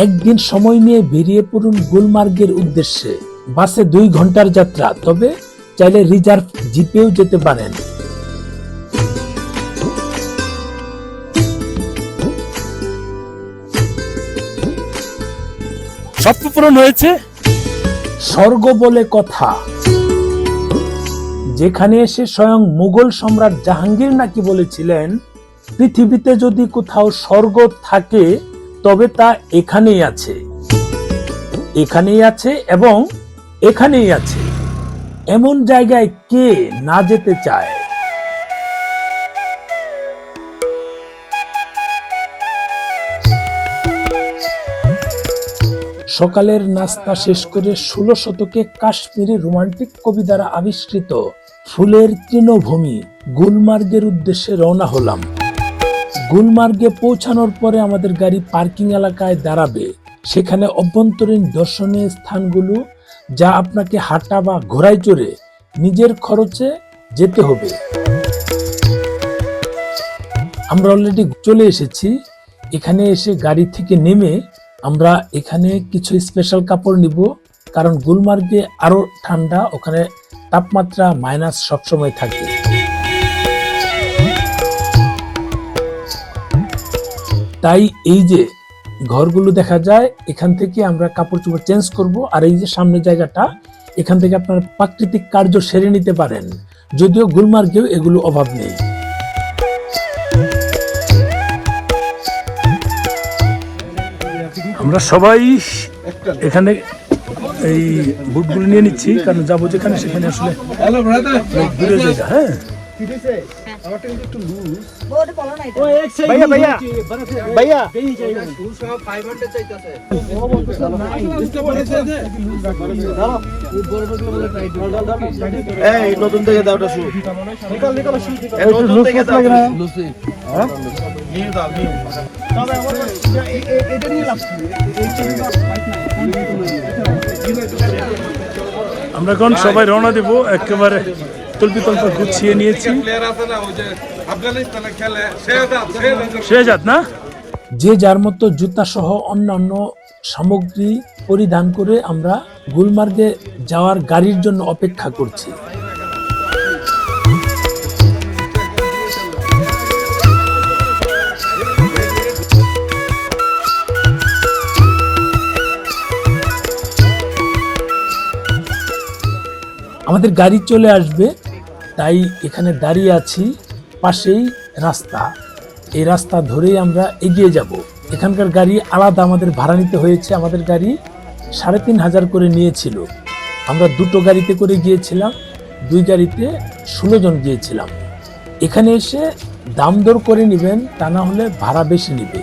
একদিন সময় নিয়ে বেরিয়ে পড়ুন গুলমার্গের উদ্দেশ্যে। বাসে 2 ঘন্টার যাত্রা, তবে চাইলে রিজার্ভ জিপেও যেতে পারেন। স্বপ্ন পূরণ হয়েছে। স্বর্গ বলে কথা, যেখানে এসে স্বয়ং মুঘল সম্রাট জাহাঙ্গীর নাকি বলেছিলেন, পৃথিবীতে যদি কোথাও স্বর্গ থাকে তবে তা এখানেই আছে, এখানেই আছে এবং এখানেই আছে। এমন জায়গায় কে না যেতে চায়? সকালের নাস্তা শেষ করে 16 শতকে কাশ্মীরি রোমান্টিক কবি দ্বারা আবিষ্কৃত ফুলের তৃণভূমি গুলমার্গের উদ্দেশ্যে রওনা হলাম। গুলমার্গে পৌঁছানোর পরে আমাদের গাড়ি পার্কিং এলাকায় দাঁড়াবে। সেখানে অভ্যন্তরীণ দর্শনীয় স্থানগুলো, যা আপনাকে হাঁটা বা ঘোড়ায় চড়ে নিজের খরচে যেতে হবে। আমরা অলরেডি চলে এসেছি। এখানে এসে গাড়ি থেকে নেমে আমরা এখানে কিছু স্পেশাল কাপড় নিব, কারণ গুলমার্গে আরো ঠান্ডা, ওখানে তাপমাত্রা মাইনাস সবসময় থাকে। তাই এই যে ঘরগুলো দেখা যায়, এখান থেকে আমরা কাপড় চোপড় চেঞ্জ করব। আর এই যে সামনে জায়গাটা, এখান থেকে আপনারা প্রাকৃতিক কার্য সেরে নিতে পারেন, যদিও গুলমার্গেও এগুলো অভাব নেই। আমরা সবাই এখানে এই বুটগুলো নিয়ে নিচ্ছি, কারণ যাবো যেখানে সেখানে আসলে দূরে জায়গা। হ্যাঁ, নতুন থেকে দাওটা শু আমরা এখন সবাই রওনা দেব। একেবারে তল্পিতল্প গুছিয়ে নিয়েছি। শেহজাদ না, যে যার মতো জুতা সহ অন্যান্য সামগ্রী পরিধান করে আমরা গুলমার্গে যাওয়ার গাড়ির জন্য অপেক্ষা করছি। আমাদের গাড়ি চলে আসবে, তাই এখানে দাঁড়িয়ে আছি। পাশেই রাস্তা, এই রাস্তা ধরেই আমরা এগিয়ে যাব। এখানকার গাড়ি আলাদা, আমাদের ভাড়া নিতে হয়েছে। আমাদের গাড়ি 3500 করে নিয়েছিল। আমরা 2টো গাড়িতে করে গিয়েছিলাম, 2 গাড়িতে 16 জন গিয়েছিলাম। এখানে এসে দাম দর করে নেবেন, তা না হলে ভাড়া বেশি নিবে।